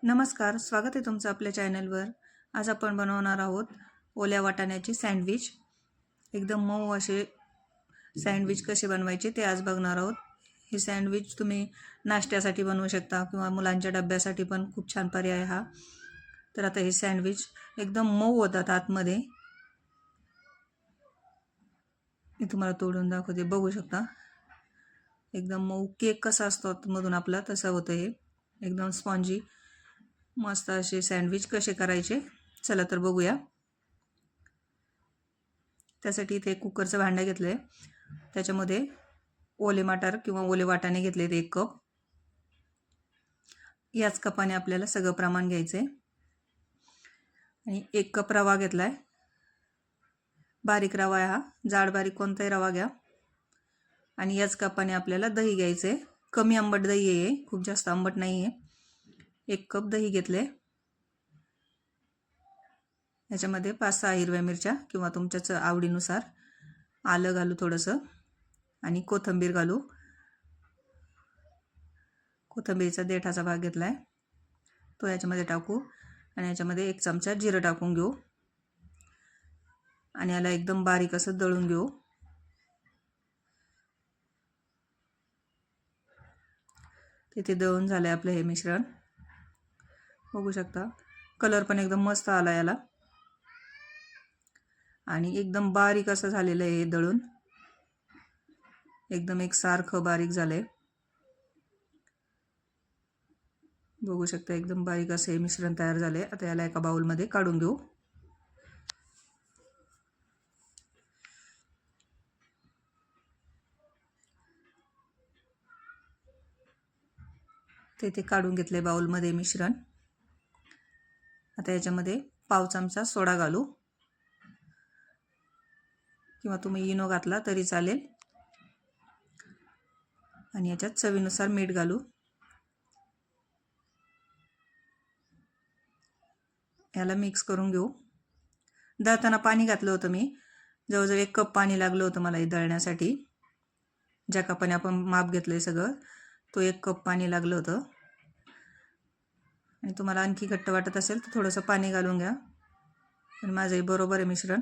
नमस्कार, स्वागत आहे तुमचं आपल्या चॅनलवर. आज आपण बनवणार आहोत ओल्या वाटाण्याचे सँडविच. एकदम मऊ असे सँडविच कसे बनवायचे ते आज बघणार आहोत. हे सँडविच तुम्ही नाश्त्यासाठी बनवू शकता किंवा मुलांच्या डब्यासाठी पण खूप छान पर्याय हा. तर आता हे सँडविच एकदम मऊ होतात आतमध्ये. मी तुम्हाला तोडून दाखवते, बघू शकता. एकदम मऊ केक कसा असतो आतमधून आपला तसं होतं हे. एकदम स्पॉन्जी मस्त असे सँडविच कसे करायचे चला तर बघूया. त्यासाठी इथे कुकरचं भांडं घेतलं आहे. त्याच्यामध्ये ओले मटार किंवा ओले वाटाणे घेतलेत 1 कप. याच कपाने आपल्याला सगळं प्रमाण घ्यायचं आहे. आणि 1 कप रवा घेतला आहे. बारीक रवा आहे हा, जाड बारीक कोणताही रवा घ्या. आणि याच कपाने आपल्याला दही घ्यायचं आहे. कमी आंबट दही आहे, खूप जास्त आंबट नाही आहे. 1 कप दही घेतले. याच्यामध्ये 5-6 हिरव्या मिरच्या किंवा तुमच्या आवडीनुसार. आलं घालू थोडंसं आणि कोथिंबीर घालू. कोथिंबीरचा देठाचा भाग घेतला आहे तो याच्यामध्ये टाकू. आणि याच्यामध्ये 1 चमचा जिरं टाकून घेऊ. आणि याला एकदम बारीक असं दळून घेऊ. तिथे दळून झालं आहे आपलं हे मिश्रण. बघू शकता कलर पण एकदम मस्त आला याला. आणि एकदम बारीक असं झालेलं आहे हे दळून. एकदम एकसारखं बारीक झालंय. बघू शकता एकदम बारीक असं हे मिश्रण तयार झाले. आता याला एका बाउलमध्ये काढून घेऊ. ते काढून घेतले बाउलमध्ये मिश्रण. आता याच्यामध्ये पाव चमचा सोडा घालू किंवा तुम्ही इनो घातला तरी चालेल. आणि याच्यात चवीनुसार मीठ घालू. याला मिक्स करून घेऊ. दळताना पाणी घातलं होतं मी. जवळजवळ 1 कप पाणी लागलं होतं मला हे दळण्यासाठी. ज्या कपाने आपण माप घेतलंय सगळं तो 1 कप पाणी लागलं होतं. आणि तुम्हाला आणखी घट्ट वाटत असेल तर थोडंसं पाणी घालून घ्या. पण माझं हे बरोबर आहे मिश्रण.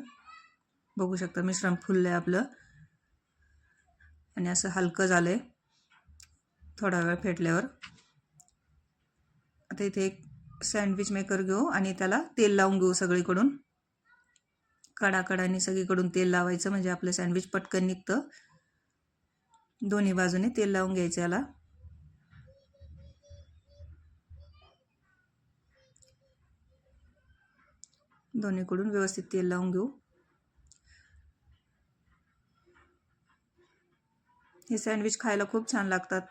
बघू शकता मिश्रण फुललंय आपलं. आणि असं हलकं झालंय थोडा वेळ फेटल्यावर. आता इथे एक सँडविच मेकर घेऊ आणि त्याला तेल लावून घेऊ सगळीकडून. कडाकडाने सगळीकडून तेल लावायचं म्हणजे आपलं सँडविच पटकन निघतं. दोन्ही बाजूने तेल लावून घ्यायचं याला. दोन्हीकडून व्यवस्थित तेल लावून घेऊ. हे सँडविच खायला खूप छान लागतात.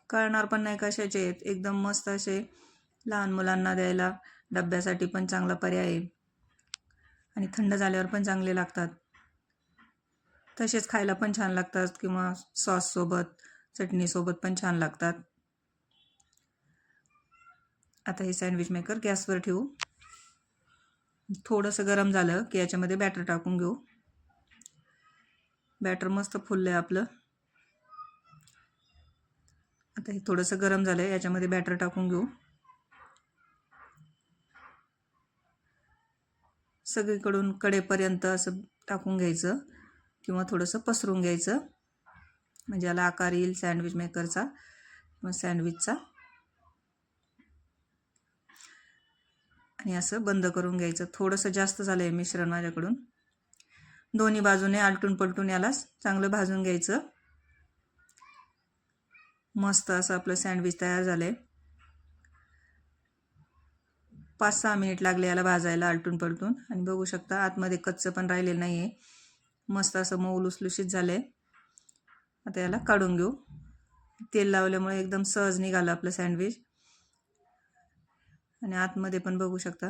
कळणार पण नाही कशाचे आहेत. एकदम मस्त असे लहान मुलांना द्यायला डब्यासाठी पण चांगला पर्याय आहे. आणि थंड झाल्यावर पण चांगले लागतात. तसेच खायला पण छान लागतात किंवा सॉससोबत चटणीसोबत पण छान लागतात. आता हे सँडविच मेकर गॅसवर ठेवू. थोडंसं गरम झालं की याच्यामध्ये बॅटर टाकून घेऊ. बॅटर मस्त फुललंय आपलं. आता हे थोडंसं गरम झालंय याच्यामध्ये बॅटर टाकून घेऊ. सगळीकडून कडेपर्यंत असं टाकून घ्यायचं किंवा थोडंसं पसरून घ्यायचं म्हणजे याला आकार येईल सँडविच मेकरचा किंवा सँडविचचा. आणि असं बंद करून घ्यायचं. थोडंसं जास्त झालंय मिश्रण माझ्याकडून. दोन्ही बाजूने आलटून पलटून याला चांगलं भाजून घ्यायचं. मस्त असं आपलं सँडविच तयार झालंय. 5-6 मिनिट लागले याला भाजायला आलटून पलटून. आणि बघू शकता आतमध्ये कच्चं पण राहिलेलं नाही आहे. मस्त असं मऊ लुसलुशीत झालंय. आता याला काढून घेऊ. तेल लावल्यामुळे एकदम सहज निघालं आपलं सँडविच. आणि आतमध्ये पण बघू शकता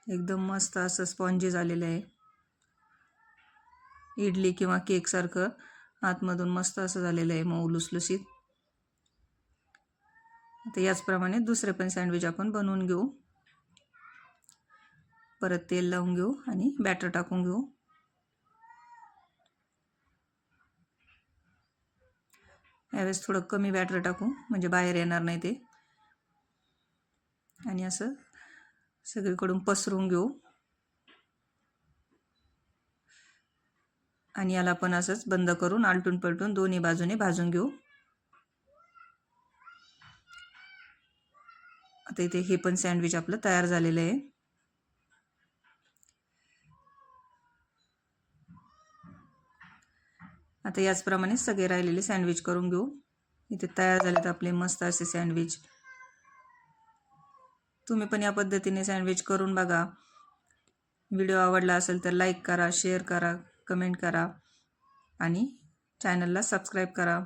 एकदम मस्त असं स्पॉन्जी झालेलं आहे. इडली किंवा केक सारखं आतमधून मस्त असं झालेलं आहे मऊ लुसलुशीत. आता याचप्रमाणे दुसरे पण सँडविच आपण बनवून घेऊ. परत तेल लावून घेऊ आणि बॅटर टाकून घेऊ. यावेळेस थोडं कमी बॅटर टाकू म्हणजे बाहेर येणार नाही ते. आणि असं सगळीकडून पसरून घेऊ आणि याला पण असंच बंद करून आलटून पलटून दोन्ही बाजूने भाजून घेऊ. आता इथे हे पण सँडविच आपलं तयार झालेलं आहे. आता याचप्रमाणे सगळे राहिलेले सँडविच करून घेऊ. इथे तयार झालेत आपले मस्त असे सँडविच. तुम्ही पण या पद्धतीने सँडविच करून बघा. व्हिडिओ आवडला असेल तर लाईक करा, शेअर करा, कमेंट करा आणि चॅनलला सबस्क्राईब करा.